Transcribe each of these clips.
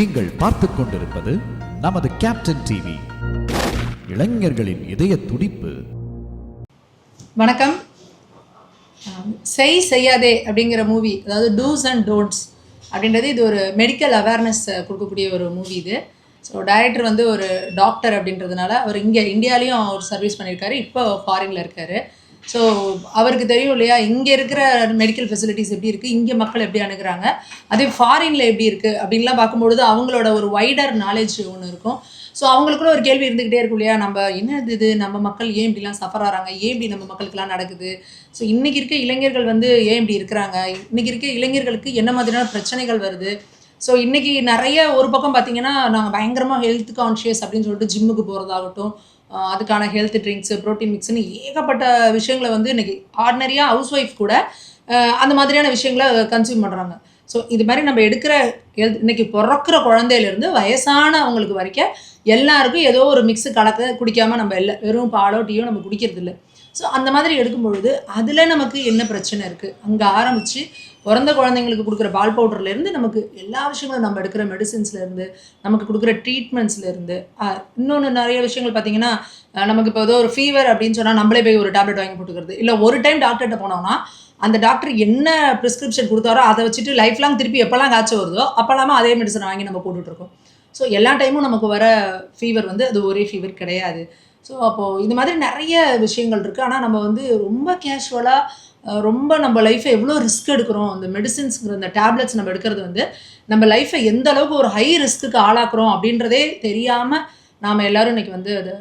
நீங்கள் பார்த்துக் கொண்டிருப்பது நமது கேப்டன் டிவி, இளைஞர்களின் இதய துடிப்பு. வணக்கம். செய்யாதே அப்படிங்கிற மூவி, அதாவது டூஸ் அண்ட் டோன்ட்ஸ் அப்படின்றது, இது ஒரு மெடிக்கல் அவேர்னஸ் கொடுக்கக்கூடிய ஒரு மூவி இது. ஸோ டைரக்டர் வந்து ஒரு டாக்டர் அப்படின்றதுனால அவர் இங்கே இந்தியாலேயும் அவர் சர்வீஸ் பண்ணியிருக்காரு, இப்போ ஃபாரினில் இருக்கார். ஸோ அவருக்கு தெரியும் இல்லையா, இங்கே இருக்கிற மெடிக்கல் ஃபெசிலிட்டிஸ் எப்படி இருக்குது, இங்கே மக்கள் எப்படி அணுகிறாங்க, அதே ஃபாரினில் எப்படி இருக்குது அப்படின்லாம் பார்க்கும்பொழுது அவங்களோட ஒரு வைடர் நாலேஜ் ஒன்று இருக்கும். ஸோ அவங்களுக்குள்ள ஒரு கேள்வி இருந்துக்கிட்டே இருக்கும் இல்லையா, நம்ம என்ன இது நம்ம மக்கள் ஏன் இப்படிலாம் சஃபர் ஆகிறாங்க, ஏன் இப்படி நம்ம மக்களுக்கெல்லாம் நடக்குது, ஸோ இன்றைக்கி இருக்க இளைஞர்கள் வந்து ஏன் இப்படி இருக்கிறாங்க, இன்றைக்கி இருக்க இளைஞர்களுக்கு என்ன மாதிரியான பிரச்சனைகள் வருது. ஸோ இன்றைக்கி நிறைய ஒரு பக்கம் பார்த்திங்கன்னா நாங்கள் பயங்கரமாக ஹெல்த் கான்ஷியஸ் அப்படின்னு சொல்லிட்டு ஜிம்முக்கு போகிறதாகட்டும், அதுக்கான ஹெல்த் ட்ரிங்க்ஸு, ப்ரோட்டீன் மிக்ஸ்னு ஏகப்பட்ட விஷயங்களை வந்து இன்றைக்கி ஆர்டினரியாக ஹவுஸ் ஒய்ஃப் கூட அந்த மாதிரியான விஷயங்களை கன்சியூம் பண்ணுறாங்க. ஸோ இது மாதிரி நம்ம எடுக்கிற இன்றைக்கி பிறக்கிற குழந்தையிலேருந்து வயசானவங்களுக்கு வரைக்கும் எல்லாருக்கும் ஏதோ ஒரு மிக்ஸு குடிக்காமல் நம்ம இல்லை, வெறும் பாலோ டீயோ நம்ம குடிக்கிறது இல்லை. ஸோ அந்த மாதிரி எடுக்கும் பொழுது அதில் நமக்கு என்ன பிரச்சனை இருக்குது, அங்கே ஆரம்பித்து பிறந்த குழந்தைங்களுக்கு கொடுக்குற பால் பவுடர்லேருந்து நமக்கு எல்லா விஷயங்களும், நம்ம எடுக்கிற மெடிசின்ஸ்லேருந்து நமக்கு கொடுக்குற ட்ரீட்மெண்ட்ஸ்லேருந்து இன்னொன்று நிறைய விஷயங்கள் பார்த்திங்கன்னா, நமக்கு இப்போ ஏதோ ஒரு ஃபீவர் அப்படின்னு சொன்னால் நம்மளே போய் ஒரு டேப்லெட் வாங்கி போட்டுக்கிறது இல்லை. ஒரு டைம் டாக்டர்கிட்ட போனோம்னா அந்த டாக்டர் என்ன ப்ரிஸ்கிரிப்ஷன் கொடுத்தாரோ அதை வச்சுட்டு லைஃப் லாங் திருப்பி எப்போல்லாம் காய்ச்சல் வருதோ அப்போல்லாமல் அதே மெடிசனை வாங்கி நம்ம போட்டுட்ருக்கோம். ஸோ எல்லா டைமும் நமக்கு வர ஃபீவர் வந்து அது ஒரே ஃபீவர் கிடையாது. ஸோ அப்போது இது மாதிரி நிறைய விஷயங்கள் இருக்குது. ஆனால் நம்ம வந்து ரொம்ப கேஷுவலாக ரொம்ப நம்ம லைஃப்பை எவ்வளோ ரிஸ்க் எடுக்கிறோம், அந்த மெடிசின்ஸுங்கிற அந்த டேப்லெட்ஸ் நம்ம எடுக்கிறது வந்து நம்ம லைஃப்பை எந்த அளவுக்கு ஒரு ஹை ரிஸ்க்குக்கு ஆளாக்குறோம் அப்படின்றதே தெரியாமல் நாம் எல்லோரும் இன்றைக்கி வந்து அதை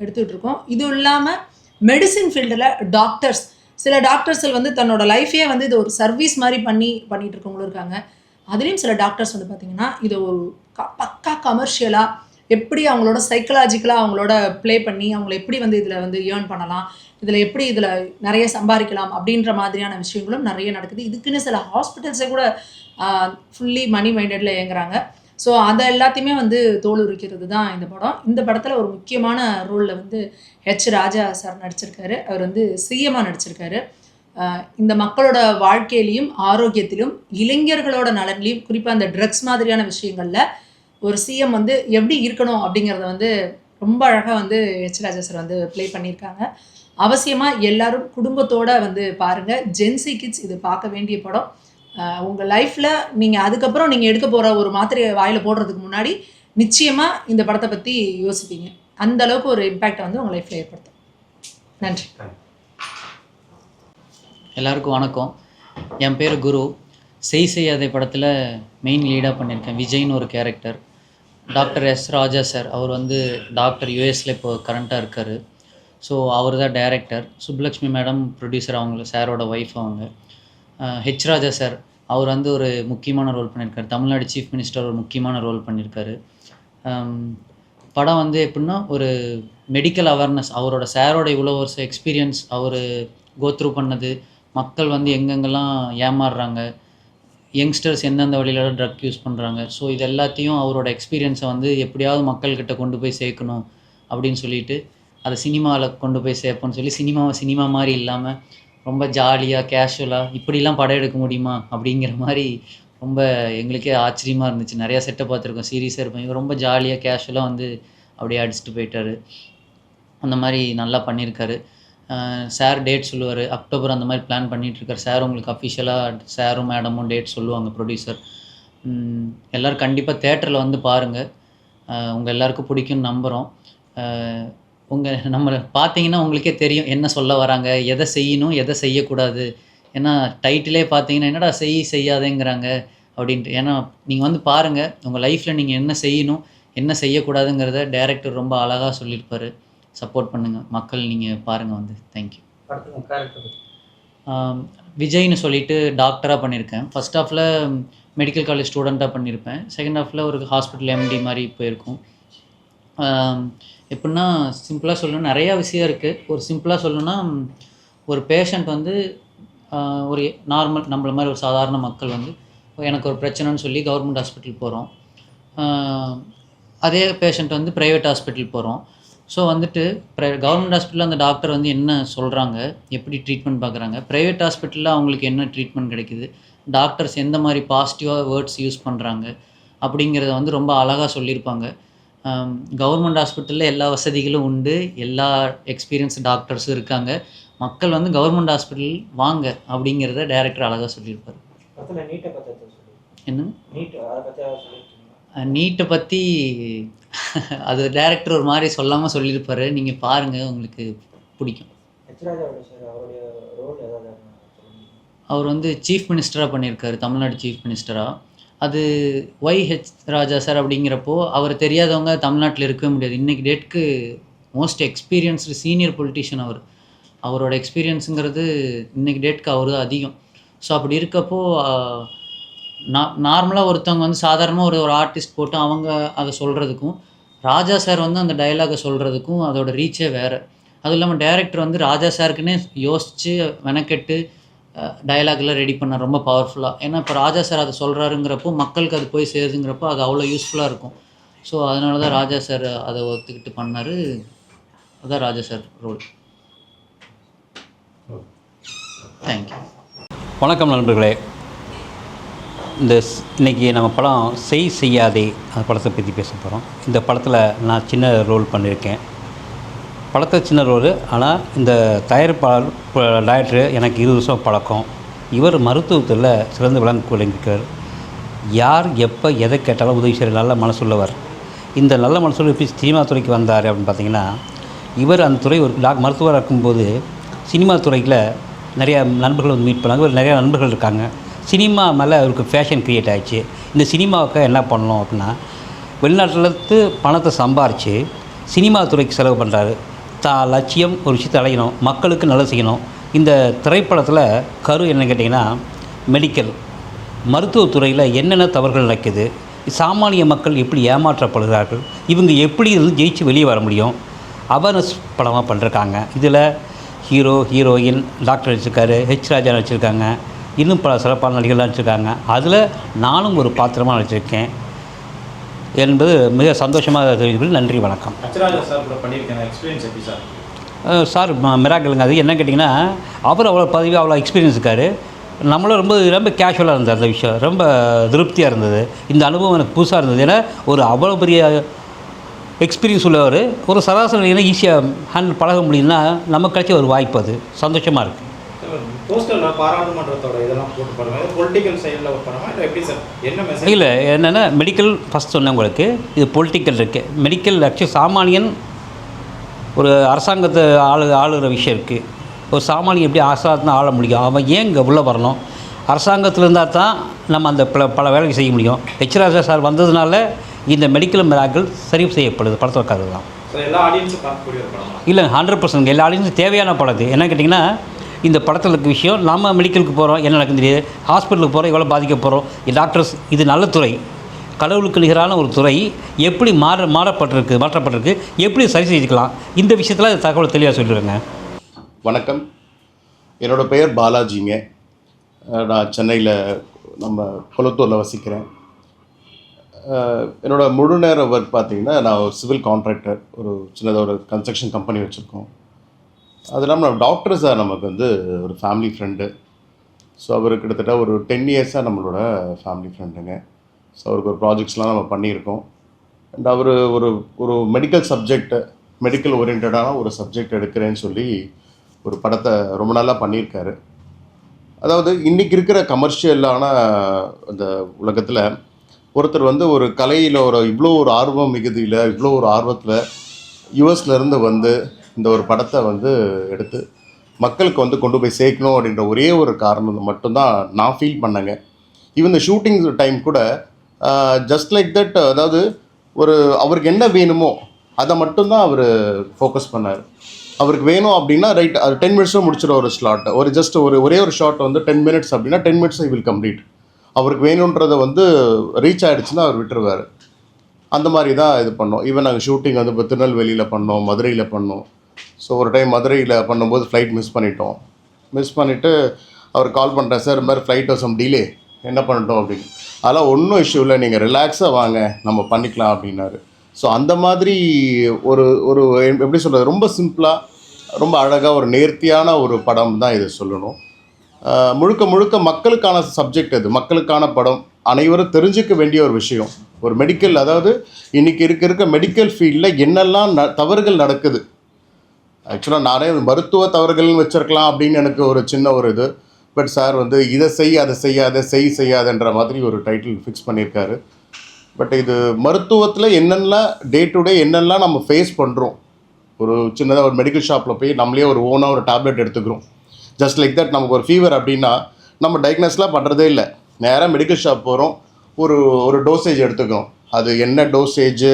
எடுத்துக்கிட்டு இருக்கோம். இது இல்லாமல் மெடிசின் ஃபீல்டில் டாக்டர்ஸ், சில டாக்டர்ஸில் வந்து தன்னோட லைஃபே வந்து இது ஒரு சர்வீஸ் மாதிரி பண்ணிகிட்டு இருக்கவங்களும் இருக்காங்க. அதுலேயும் சில டாக்டர்ஸ் வந்து பார்த்திங்கன்னா இதை ஒரு பக்கா கமர்ஷியலாக எப்படி அவங்களோட சைக்கலாஜிக்கலாக அவங்களோட ப்ளே பண்ணி அவங்கள எப்படி வந்து இதில் வந்து ஏர்ன் பண்ணலாம், இதில் எப்படி இதில் நிறைய சம்பாதிக்கலாம் அப்படின்ற மாதிரியான விஷயங்களும் நிறைய நடக்குது. இதுக்குன்னு சில ஹாஸ்பிட்டல்ஸே கூட ஃபுல்லி மணி மைண்டடில் இயங்குறாங்க. ஸோ அதை எல்லாத்தையுமே வந்து தோல் உரிக்கிறது தான் இந்த படம். இந்த படத்தில் ஒரு முக்கியமான ரோலில் வந்து ராஜா சார் நடிச்சிருக்காரு. அவர் வந்து சிஎம்மாக நடிச்சிருக்காரு. இந்த மக்களோட வாழ்க்கையிலையும் ஆரோக்கியத்திலும் இளைஞர்களோட நலன்லையும் குறிப்பாக அந்த ட்ரக்ஸ் மாதிரியான விஷயங்களில் ஒரு சிஎம் வந்து எப்படி இருக்கணும் அப்படிங்கிறத வந்து ரொம்ப அழகாக வந்து ராஜா சார் வந்து ப்ளே பண்ணியிருக்காங்க. அவசியமாக எல்லாரும் குடும்பத்தோடு வந்து பாருங்கள். ஜென்சி கிட்ஸ் இது பார்க்க வேண்டிய படம். உங்கள் லைஃப்பில் நீங்கள் அதுக்கப்புறம் நீங்கள் எடுக்க போகிற ஒரு மாத்திரையை வாயில் போடுறதுக்கு முன்னாடி நிச்சயமாக இந்த படத்தை பற்றி யோசிப்பீங்க. அந்த அளவுக்கு ஒரு இம்பேக்டை வந்து உங்கள் லைஃப்பில் ஏற்படுத்தும். நன்றி. எல்லாருக்கும் வணக்கம். என் பேர் குரு. செய்யாதே படத்தில் மெயின் லீடாக பண்ணியிருக்கேன். விஜய்னு ஒரு கேரக்டர். டாக்டர் ராஜா சார், அவர் வந்து டாக்டர் யூஎஸில் இப்போ கரண்ட்டாக இருக்கார். ஸோ அவர் தான் டைரக்டர். சுப்புலக்ஷ்மி மேடம் ப்ரொடியூசர், அவங்க சாரோட ஒய்ஃப் அவங்க. ராஜா சார், அவர் வந்து ஒரு முக்கியமான ரோல் பண்ணியிருக்காரு. தமிழ்நாடு சீஃப் மினிஸ்டர் ஒரு முக்கியமான ரோல் பண்ணியிருக்காரு. படம் வந்து எப்படின்னா ஒரு மெடிக்கல் அவேர்னஸ், அவரோட சாரோட இவ்வளோ வருஷம் எக்ஸ்பீரியன்ஸ், அவர் கோத்ரூ பண்ணது, மக்கள் வந்து எங்கெங்கெல்லாம் ஏமாறுறாங்க, யங்ஸ்டர்ஸ் எந்தெந்த வழியில ட்ரக் யூஸ் பண்ணுறாங்க, ஸோ இது எல்லாத்தையும் அவரோட எக்ஸ்பீரியன்ஸை வந்து எப்படியாவது மக்கள்கிட்ட கொண்டு போய் சேர்க்கணும் அப்படின்னு சொல்லிட்டு அதை சினிமாவில் கொண்டு போய் சேர்ப்போன்னு சொல்லி சினிமா மாதிரி இல்லாமல் ரொம்ப ஜாலியாக கேஷுவலாக இப்படிலாம் படம் எடுக்க முடியுமா அப்படிங்கிற மாதிரி ரொம்ப எங்களுக்கே ஆச்சரியமாக இருந்துச்சு. நிறையா செட்டை பார்த்துருக்கோம், சீரியஸாக இருப்போம். இவர் ரொம்ப ஜாலியாக கேஷுவலாக வந்து அப்படியே அடிச்சுட்டு போயிட்டார். அந்த மாதிரி நல்லா பண்ணியிருக்காரு. சார் டேட் சொல்லுவார், அக்டோபர் அந்த மாதிரி பிளான் பண்ணிகிட்ருக்கார் சார். உங்களுக்கு அஃபிஷியலாக சாரும் மேடமும் டேட் சொல்லுவாங்க, ப்ரொடியூசர். எல்லோரும் கண்டிப்பாக தேட்டரில் வந்து பாருங்கள். உங்கள் எல்லாருக்கும் பிடிக்கும்னு நம்புகிறோம். நம்ம பார்த்தீங்கன்னா உங்களுக்கே தெரியும் என்ன சொல்ல வராங்க, எதை செய்யணும் எதை செய்யக்கூடாது. ஏன்னா டைட்டிலே பார்த்தீங்கன்னா என்னடா செய்யாதேங்கிறாங்க அப்படின்ட்டு. ஏன்னா நீங்கள் வந்து பாருங்கள், உங்கள் லைஃப்பில் நீங்கள் என்ன செய்யணும் என்ன செய்யக்கூடாதுங்கிறத டைரக்டர் ரொம்ப அழகாக சொல்லியிருப்பார். சப்போர்ட் பண்ணுங்கள் மக்கள், நீங்கள் பாருங்கள் வந்து. தேங்க்யூ. விஜய்னு சொல்லிட்டு டாக்டராக பண்ணியிருக்கேன். ஃபர்ஸ்ட் ஹாஃபில் மெடிக்கல் காலேஜ் ஸ்டூடெண்ட்டாக பண்ணியிருப்பேன். செகண்ட் ஹாஃபில் ஒரு ஹாஸ்பிட்டல் எம்டி மாதிரி போயிருக்கும். எப்படின்னா சிம்பிளாக சொல்லணும்னா நிறையா விஷயம் இருக்குது. ஒரு சிம்பிளாக சொல்லணுன்னா, ஒரு பேஷண்ட் வந்து ஒரு நார்மல் நம்மள மாதிரி ஒரு சாதாரண மக்கள் வந்து எனக்கு ஒரு பிரச்சனைன்னு சொல்லி கவர்மெண்ட் ஹாஸ்பிட்டல் போகிறோம். அதே பேஷண்ட் வந்து ப்ரைவேட் ஹாஸ்பிட்டல் போகிறோம். ஸோ வந்துட்டு கவர்மெண்ட் ஹாஸ்பிட்டலில் அந்த டாக்டர் வந்து என்ன சொல்கிறாங்க, எப்படி ட்ரீட்மெண்ட் பார்க்குறாங்க, ப்ரைவேட் ஹாஸ்பிட்டலில் அவங்களுக்கு என்ன ட்ரீட்மெண்ட் கிடைக்குது, டாக்டர்ஸ் எந்த மாதிரி பாசிட்டிவாக வேர்ட்ஸ் யூஸ் பண்ணுறாங்க, அப்படிங்கிறத வந்து ரொம்ப அழகாக சொல்லியிருப்பாங்க. கவர்மெண்ட் ஹாஸ்பிட்டலில் எல்லா வசதிகளும் உண்டு, எல்லா எக்ஸ்பீரியன்ஸ் டாக்டர்ஸும் இருக்காங்க. மக்கள் வந்து கவர்மெண்ட் ஹாஸ்பிட்டல் வாங்க அப்படிங்கிறத டைரக்டர் அழகாக சொல்லியிருப்பார். என்ன நீட்டை பற்றி அது டைரக்டர் ஒரு மாதிரி சொல்லாமல் சொல்லியிருப்பார். நீங்கள் பாருங்கள், உங்களுக்கு பிடிக்கும். அவர் வந்து சீஃப் மினிஸ்டராக பண்ணியிருக்காரு, தமிழ்நாடு சீஃப் மினிஸ்டராக. அது ஒய்.ஹெச். ராஜா சார் அப்படிங்கிறப்போ அவர் தெரியாதவங்க தமிழ்நாட்டில் இருக்கவே முடியாது. இன்றைக்கி டேட்க்கு மோஸ்ட் எக்ஸ்பீரியன்ஸ்டு சீனியர் பொலிட்டிஷியன் அவர். அவரோட எக்ஸ்பீரியன்ஸுங்கிறது இன்றைக்கி டேட்க்கு அவர் தான் அதிகம். ஸோ அப்படி இருக்கப்போ நார்மலாக ஒருத்தவங்க வந்து சாதாரணமாக ஒரு ஆர்டிஸ்ட் போட்டு அவங்க அதை சொல்கிறதுக்கும், ராஜா சார் வந்து அந்த டயலாகை சொல்கிறதுக்கும் அதோட ரீச்சே வேறு. அதுவும் இல்லாமல் டைரக்டர் வந்து ராஜா சாருக்குன்னே யோசித்து மெனக்கெட்டு டயலாக்லாம் ரெடி பண்ண ரொம்ப பவர்ஃபுல்லாக. ஏன்னா இப்போ ராஜா சார் அதை சொல்கிறாருங்கிறப்போ மக்களுக்கு அது போய் சேருதுங்கிறப்போ அது அவ்வளோ யூஸ்ஃபுல்லாக இருக்கும். ஸோ அதனால தான் ராஜா சார் அதை ஒத்துக்கிட்டு பண்ணார். அதுதான் ராஜா சார் ரோல். தேங்க்யூ. வணக்கம் நண்பர்களே. இன்றைக்கி நம்ம படம் செய்யாதே அந்த படத்தை பற்றி பேச போகிறோம். இந்த படத்தில் நான் சின்ன ரோல் பண்ணியிருக்கேன். படத்தை சின்ன ரோல், ஆனால் இந்த தயாரிப்பாளர் டைரக்டர் எனக்கு 20 வருஷம் பழக்கம். இவர் மருத்துவத்தில் சிறந்து விளங்கியிருக்கார். யார் எப்போ எதை கேட்டாலும் உதவி செய்கிற நல்ல மனசுள்ளவர். இந்த நல்ல மனசுள்ள எப்படி சினிமா துறைக்கு வந்தார் அப்படின்னு பார்த்தீங்கன்னா, இவர் அந்த துறை ஒரு மருத்துவராக இருக்கும்போது சினிமா துறையில் நிறையா நண்பர்கள் வந்து மீட் பண்ணாங்க. இவர் நிறையா நண்பர்கள் இருக்காங்க. சினிமா மேலே அவருக்கு ஃபேஷன் க்ரியேட் ஆகிடுச்சு. இந்த சினிமாவுக்கு என்ன பண்ணணும் அப்படின்னா, வெளிநாட்டிலேருந்து பணத்தை சம்பாரித்து சினிமா துறைக்கு செலவு பண்ணுறாரு. லட்சியம் ஒரு விஷயத்தை அடையணும், மக்களுக்கு நல்லது செய்யணும். இந்த திரைப்படத்தில் கரு என்ன கேட்டிங்கன்னா, மெடிக்கல் மருத்துவத்துறையில் என்னென்ன தவறுகள் நடக்குது, சாமானிய மக்கள் எப்படி ஏமாற்றப்படுகிறார்கள், இவங்க எப்படி இருந்து ஜெயிச்சு வெளியே வர முடியும், அவேர்னஸ் படமாக பண்ணிருக்காங்க. இதில் ஹீரோ ஹீரோயின் டாக்டர் நடிச்சிருக்காரு, ஹெச். ராஜா நடிச்சிருக்காங்க, இன்னும் பல சிறப்பான நடிகர்கள் நடிச்சிருக்காங்க. அதில் நானும் ஒரு பாத்திரமாக நடிச்சிருக்கேன் என்பது மிக சந்தோஷமாக தெரிவித்து நன்றி, வணக்கம். சார் மிராக்கிளுங்க. அது என்ன கேட்டிங்கன்னா, அவர் அவ்வளோ பதவி அவ்வளோ எக்ஸ்பீரியன்ஸ் இருக்கார். நம்மளும் ரொம்ப கேஷுவலாக இருந்தது. அந்த விஷயம் ரொம்ப திருப்தியாக இருந்தது. இந்த அனுபவம் எனக்கு புதுசாக இருந்தது. ஏன்னா ஒரு அவ்வளோ பெரிய எக்ஸ்பீரியன்ஸ் உள்ளவர் ஒரு சராசரி ஈஸியாக ஹேண்டில் பழக முடியும்னா நமக்கு கிடைச்ச ஒரு வாய்ப்பு. அது சந்தோஷமாக இருக்குது. இல்லை என்னென்னா, மெடிக்கல் ஃபஸ்ட் சொன்னேன் உங்களுக்கு. இது பொலிட்டிக்கல் இருக்குது. மெடிக்கல் ஆக்சுவலி சாமானியன் ஒரு அரசாங்கத்தை ஆளுகிற விஷயம் இருக்குது. ஒரு சாமானியன் எப்படி அரசாங்கத்தை ஆள முடியும், அவன் ஏன் இங்கே உள்ளே வரணும், அரசாங்கத்தில் இருந்தால் தான் நம்ம அந்த பல வேலைகள் செய்ய முடியும். ஹெச். ராஜா சார் வந்ததுனால இந்த மெடிக்கல் மிராக்கிள் சரி செய்யப்படுது. படத்துக்காக தான் இல்லை, 100% எல்லா ஆடியன்ஸும் தேவையான படம். இது என்ன கேட்டிங்கன்னா, இந்த படத்தில் இருக்க விஷயம், நம்ம மெடிக்கலுக்கு போகிறோம், என்ன நடக்குன்னு தெரியாது, ஹாஸ்பிட்டலுக்கு போகிறோம், எவ்வளோ பாதிக்க போகிறோம், டாக்டர்ஸ், இது நல்ல துறை, கடவுளுக்கு நிகரான ஒரு துறை, எப்படி மாற்றப்பட்டிருக்கு, எப்படி சரி செஞ்சுக்கலாம், இந்த விஷயத்தில் தகவல் தெளிவாக சொல்லிடுறேங்க. வணக்கம், என்னோடய பெயர் பாலாஜிங்க. நான் சென்னையில் நம்ம கொளத்தூரில் வசிக்கிறேன். என்னோடய முழு நேர ஒர்க் பார்த்திங்கன்னா, நான் ஒரு சிவில் கான்ட்ராக்டர், ஒரு சின்னதாக ஒரு கன்ஸ்ட்ரக்ஷன் கம்பெனி வச்சுருக்கோம். அது இல்லாமல் நம்ம டாக்டர் சார் நமக்கு வந்து ஒரு ஃபேமிலி ஃப்ரெண்டு. ஸோ அவர் கிட்டத்தட்ட ஒரு 10 இயர்ஸாக நம்மளோட ஃபேமிலி ஃப்ரெண்டுங்க. ஸோ அவருக்கு ஒரு ப்ராஜெக்ட்ஸ்லாம் நம்ம பண்ணியிருக்கோம். அண்ட் அவர் ஒரு மெடிக்கல் ஓரியன்டான ஒரு சப்ஜெக்ட் எடுக்கிறேன்னு சொல்லி ஒரு படத்தை ரொம்ப நல்லா பண்ணியிருக்காரு. அதாவது இன்றைக்கி இருக்கிற கமர்ஷியலான அந்த உலகத்தில் ஒருத்தர் வந்து ஒரு கலையில் இவ்வளோ ஒரு ஆர்வம் மிகுதியில், இவ்வளோ ஒரு ஆர்வத்தில் யூஎஸ்லேருந்து வந்து இந்த ஒரு படத்தை வந்து எடுத்து மக்களுக்கு வந்து கொண்டு போய் சேர்க்கணும் அப்படின்ற ஒரே ஒரு காரணம் மட்டும்தான் நான் ஃபீல் பண்ணேங்க. ஈவன் இந்த ஷூட்டிங் டைம் கூட ஜஸ்ட் லைக் தட், அதாவது அவருக்கு என்ன வேணுமோ அதை மட்டும்தான் அவர் ஃபோக்கஸ் பண்ணார். அவருக்கு வேணும் அப்படின்னா ரைட், அது 10 மினிட்ஸும் முடிச்சிட ஒரு ஸ்லாட், ஒரே ஒரு ஷாட் வந்து 10 மினிட்ஸ் அப்படின்னா 10 மினிட்ஸ் ஐ வில் கம்ப்ளீட். அவருக்கு வேணுன்றதை வந்து ரீச் ஆகிடுச்சுன்னா அவர் விட்டுருவார். அந்த மாதிரி தான் இது பண்ணோம். ஈவன் நாங்கள் ஷூட்டிங் வந்து இப்போ திருநெல்வேலியில் பண்ணோம், மதுரையில் பண்ணோம். ஸோ ஒரு டைம் மதுரையில் பண்ணும்போது ஃப்ளைட் மிஸ் பண்ணிவிட்டு அவர் கால் பண்ணுறேன், சார் இந்த மாதிரி ஃப்ளைட் சம் டிலே, என்ன பண்ணிட்டோம் அப்படின்னு. அதெல்லாம் ஒன்றும் இஷ்யூ இல்லை, நீங்கள் ரிலாக்ஸாக வாங்க, நம்ம பண்ணிக்கலாம் அப்படின்னாரு. ஸோ அந்த மாதிரி ஒரு எப்படி சொல்கிறது, ரொம்ப சிம்பிளாக, ரொம்ப அழகாக, ஒரு நேர்த்தியான ஒரு படம் தான் இது சொல்லணும். முழுக்க மக்களுக்கான சப்ஜெக்ட், இது மக்களுக்கான படம். அனைவரும் தெரிஞ்சுக்க வேண்டிய ஒரு விஷயம். ஒரு மெடிக்கல், அதாவது இன்றைக்கி இருக்க மெடிக்கல் ஃபீல்டில் என்னெல்லாம் தவறுகள் நடக்குது. ஆக்சுவலாக நானே மருத்துவ தவறுகள்னு வச்சுருக்கலாம் அப்படின்னு எனக்கு ஒரு சின்ன ஒரு இது. பட் சார் வந்து இதை அதை செய்யாத செய்யாதன்ற மாதிரி ஒரு டைட்டில் ஃபிக்ஸ் பண்ணியிருக்காரு. பட் இது மருத்துவத்தில் என்னென்னலாம் டே டு டே என்னெல்லாம் நம்ம ஃபேஸ் பண்ணுறோம். ஒரு சின்னதாக ஒரு மெடிக்கல் ஷாப்பில் போய் நம்மளே ஒரு ஓனாக ஒரு டேப்லெட் எடுத்துக்கிறோம். Just like that. நமக்கு ஒரு ஃபீவர் அப்படின்னா நம்ம டயக்னோஸ்லாம் பண்ணுறதே இல்லை, நேராக மெடிக்கல் ஷாப் போகிறோம், ஒரு டோசேஜ் எடுத்துக்கிறோம். அது என்ன டோசேஜு,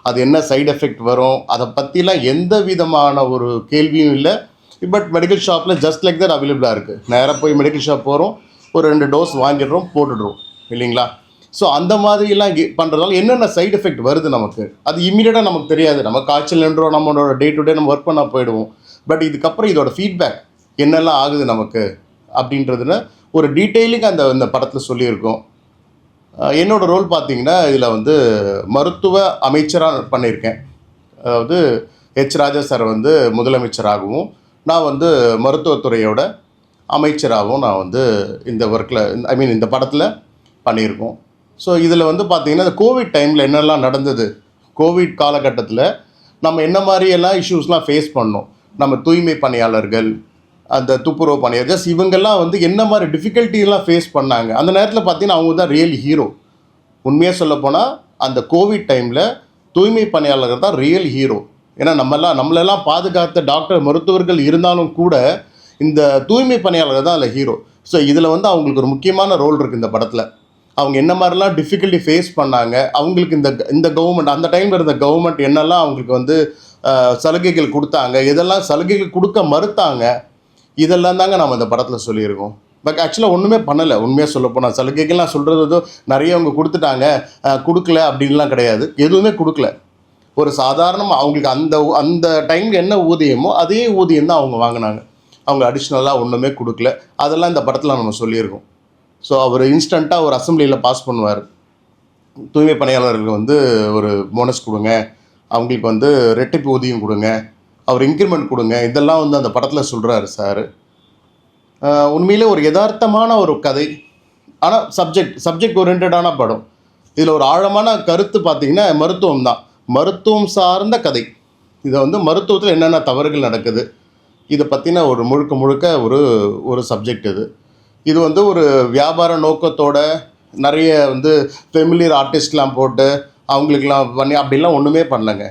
அது என்ன சைடு எஃபெக்ட் வரும், அதை பற்றிலாம் எந்த விதமான ஒரு கேள்வியும் இல்லை. பட் மெடிக்கல் ஷாப்பில் ஜஸ்ட் லைக் தட் அவைலபிளாக இருக்குது. நேராக போய் மெடிக்கல் ஷாப் போகிறோம், ஒரு 2 டோஸ் வாங்கிடுறோம், போட்டுடுறோம் இல்லைங்களா. ஸோ அந்த மாதிரிலாம் பண்ணுறதால என்னென்ன சைடு எஃபெக்ட் வருது நமக்கு, அது இமீடியட்டாக நமக்கு தெரியாது. நம்ம காய்ச்சல் நின்றோம், நம்மளோட டே டு டே நம்ம ஒர்க் பண்ண போயிடுவோம். பட் இதுக்கப்புறம் இதோட ஃபீட்பேக் என்னெல்லாம் ஆகுது நமக்கு அப்படின்றதுல ஒரு டீட்டெயிலிங் இந்த படத்தில் சொல்லியிருக்கோம். என்னோடய ரோல் பார்த்திங்கன்னா இதில் வந்து மருத்துவ அமைச்சராக பண்ணியிருக்கேன். அதாவது ராஜா சார் வந்து முதலமைச்சராகவும் நான் வந்து மருத்துவத்துறையோட அமைச்சராகவும் நான் வந்து இந்த ஒர்க்கில் இந்த படத்தில் பண்ணியிருக்கோம். ஸோ இதில் வந்து பார்த்திங்கன்னா இந்த கோவிட் டைமில் என்னெல்லாம் நடந்தது, கோவிட் காலகட்டத்தில் நம்ம என்ன மாதிரியெல்லாம் இஷ்யூஸ்லாம் ஃபேஸ் பண்ணோம், நம்ம தூய்மை பணியாளர்கள், அந்த துப்புரவு பணியாளர், இவங்கெல்லாம் வந்து என்ன மாதிரி டிஃபிகல்ட்டிலாம் ஃபேஸ் பண்ணாங்க. அந்த நேரத்தில் பார்த்திங்கன்னா அவங்க தான் ரியல் ஹீரோ. உண்மையாக சொல்லப்போனால் அந்த கோவிட் டைமில் தூய்மை பணியாளர்கள் தான் ரியல் ஹீரோ. ஏன்னா நம்மளெல்லாம் பாதுகாத்த டாக்டர் மருத்துவர்கள் இருந்தாலும் கூட இந்த தூய்மை பணியாளர்கள் தான் அதில் ஹீரோ. ஸோ இதில் வந்து அவங்களுக்கு ஒரு முக்கியமான ரோல் இருக்குது இந்த படத்தில். அவங்க என்ன மாதிரிலாம் டிஃபிகல்ட்டி ஃபேஸ் பண்ணாங்க, அவங்களுக்கு இந்த கவர்மெண்ட், அந்த டைமில் இருந்த கவர்மெண்ட் என்னெல்லாம் அவங்களுக்கு வந்து சலுகைகள் கொடுத்தாங்க, எதெல்லாம் சலுகைகள் கொடுக்க மறுத்தாங்க, இதெல்லாம் தாங்க நம்ம இந்த படத்தில் சொல்லியிருக்கோம். பட் ஆக்சுவலாக ஒன்றுமே பண்ணலை. உண்மையாக சொல்லப்போனால் சலுகைகள் நான் சொல்கிறது நிறைய அவங்க கொடுத்துட்டாங்க, கொடுக்கல அப்படின்லாம் கிடையாது. எதுவுமே கொடுக்கல. ஒரு சாதாரணமாக அவங்களுக்கு அந்த டைமில் என்ன ஊதியமோ அதே ஊதியம் தான் அவங்க வாங்கினாங்க. அவங்க அடிஷ்னலாக ஒன்றுமே கொடுக்கல. அதெல்லாம் இந்த படத்தில் நம்ம சொல்லியிருக்கோம். ஸோ அவர் இன்ஸ்டண்ட்டாக ஒரு அசம்பிளியில் பாஸ் பண்ணுவார். தூய்மை பணியாளர்களுக்கு வந்து ஒரு போனஸ் கொடுங்க, அவங்களுக்கு வந்து ரெட்டிப்பு ஊதியம் கொடுங்க, அவர் இன்க்ரிமெண்ட் கொடுங்க, இதெல்லாம் வந்து அந்த படத்தில் சொல்கிறாரு சார். உண்மையிலே ஒரு யதார்த்தமான ஒரு கதை, ஆனால் சப்ஜெக்ட் ஓரியன்டான படம். இதில் ஒரு ஆழமான கருத்து பார்த்திங்கன்னா மருத்துவம் தான், மருத்துவம் சார்ந்த கதை. இதை வந்து மருத்துவத்தில் என்னென்ன தவறுகள் நடக்குது இதை பற்றின ஒரு முழுக்க ஒரு சப்ஜெக்ட் இது வந்து ஒரு வியாபார நோக்கத்தோட நிறைய வந்து ஃபெமிலியர் ஆர்டிஸ்ட்லாம் போட்டு அவங்களுக்கெல்லாம் பண்ணி அப்படிலாம் ஒன்றுமே பண்ணலைங்க.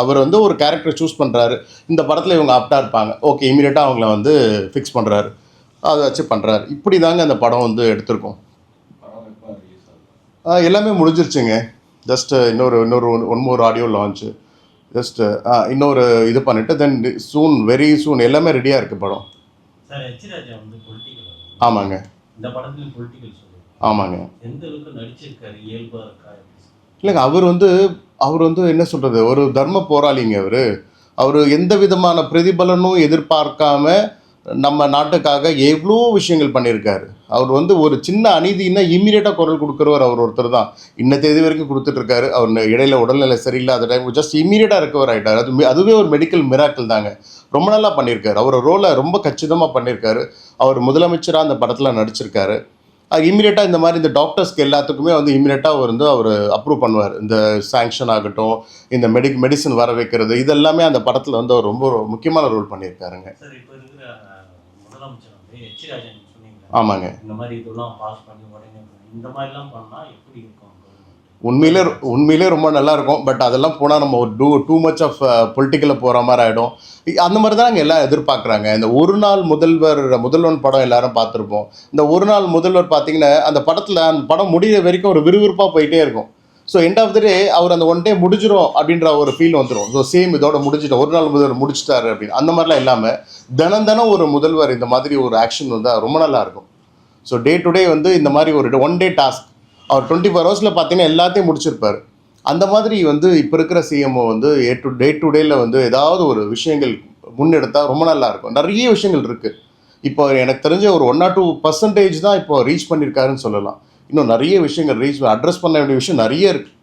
அவர் வந்து ஒரு கேரக்டர் சூஸ் பண்ணுறாரு, இந்த படத்தில் இவங்க ஆப்டாக இருப்பாங்க, ஓகே இமீடியட்டாக அவங்கள வந்து ஃபிக்ஸ் பண்ணுறாரு, அதை வச்சு பண்ணுறாரு. இப்படி தாங்க அந்த படம் வந்து எடுத்திருக்கோம். எல்லாமே முடிஞ்சிருச்சுங்க. ஜஸ்ட் இன்னொரு ஆடியோ லான்ச்சு, ஜஸ்ட் இன்னொரு இது பண்ணிவிட்டு தென் வெரி சூன் எல்லாமே ரெடியாக இருக்குது படம். ஆமாங்க. இந்த படத்துல பொலிட்டிக்கல் சொல்லுங்க. ஆமாங்க. எந்த அளவுக்கு நடிச்சிருக்காரு, இயல்பா இருக்கா? இல்லைங்க, அவர் வந்து என்ன சொல்கிறது, ஒரு தர்ம போராளிங்க. அவர் எந்த விதமான பிரதிபலனும் எதிர்பார்க்காம நம்ம நாட்டுக்காக எவ்வளோ விஷயங்கள் பண்ணியிருக்காரு. அவர் வந்து ஒரு சின்ன அநீதினா இம்மீடியட்டாக குரல் கொடுக்குறவர் அவர் ஒருத்தர் தான். இன்ன தேதி வரைக்கும் கொடுத்துட்ருக்காரு. அவர் இடையில உடல்நிலை சரியில்லாத டைம் ஜஸ்ட் இம்மீடியட்டாக ரெக்கவர் ஆகிட்டார். அதுவே ஒரு மெடிக்கல் மிராக்கிள் தாங்க. ரொம்ப நல்லா பண்ணியிருக்காரு. அவர் ரோலை ரொம்ப கச்சிதமாக பண்ணியிருக்காரு. அவர் முதலமைச்சராக அந்த படத்தில் நடிச்சிருக்காரு. இம்மீடியட்டாக இந்த மாதிரி இந்த டாக்டர்ஸ்க்கு எல்லாத்துக்குமே வந்து இம்மீடியட்டாக அவர் அப்ரூவ் பண்ணுவார். இந்த சாங்ஷன் ஆகட்டும், இந்த மெடிசன் வர வைக்கிறது, இதெல்லாமே அந்த படத்தில் வந்து அவர் ரொம்ப முக்கியமான ரோல் பண்ணியிருக்காருங்க. சார் இப்போ இருக்கிற முதலமைச்சர் வந்து ராஜன் சொன்னீங்க. ஆமாங்க. இந்த மாதிரி இதெல்லாம் பாஸ் பண்ணி உடனே இந்த மாதிரிலாம் பண்ணால் எப்படி இருக்கும்? உண்மையிலே ரொம்ப நல்லாயிருக்கும். பட் அதெல்லாம் போனால் நம்ம ஒரு டூ மச் ஆஃப் பொலிட்டிக்கலில் போகிற மாதிரி ஆகிடும். அந்த மாதிரி தான் நாங்கள் எல்லாம் எதிர்பார்க்குறாங்க. இந்த ஒரு நாள் முதல்வன் படம் எல்லாரும் பார்த்துருப்போம். இந்த ஒரு நாள் முதல்வர் பார்த்திங்கன்னா அந்த படம் முடிகிற வரைக்கும் ஒரு விறுவிறுப்பாக போயிட்டே இருக்கும். ஸோ எண்ட் ஆஃப் த டே அவர் அந்த 1 டே முடிஞ்சிடும் அப்படின்ற ஒரு ஃபீல் வந்துடும். ஸோ சேம் இதோட முடிஞ்சிட்டோம், ஒரு நாள் முதல்வர் முடிச்சிட்டாரு அப்படின்னு அந்த மாதிரிலாம் இல்லாமல் தினம் ஒரு முதல்வர் இந்த மாதிரி ஒரு ஆக்ஷன் வந்தால் ரொம்ப நல்லாயிருக்கும். ஸோ டே டு டே வந்து இந்த மாதிரி ஒரு 1 டே டாஸ்க் அவர் 24 ஹவர்ஸில் பார்த்தீங்கன்னா எல்லாத்தையும் முடிச்சிருப்பார். அந்த மாதிரி வந்து இப்போ இருக்கிற சிஎம்ஓ வந்து டே டு டேயில் வந்து ஏதாவது ஒரு விஷயங்கள் முன்னெடுத்தால் ரொம்ப நல்லாயிருக்கும். நிறைய விஷயங்கள் இருக்குது. இப்போ எனக்கு தெரிஞ்ச ஒரு 1 or 2% தான் இப்போ ரீச் பண்ணியிருக்காருன்னு சொல்லலாம். இன்னும் நிறைய விஷயங்கள் அட்ரஸ் பண்ண வேண்டிய விஷயம் நிறைய இருக்குது.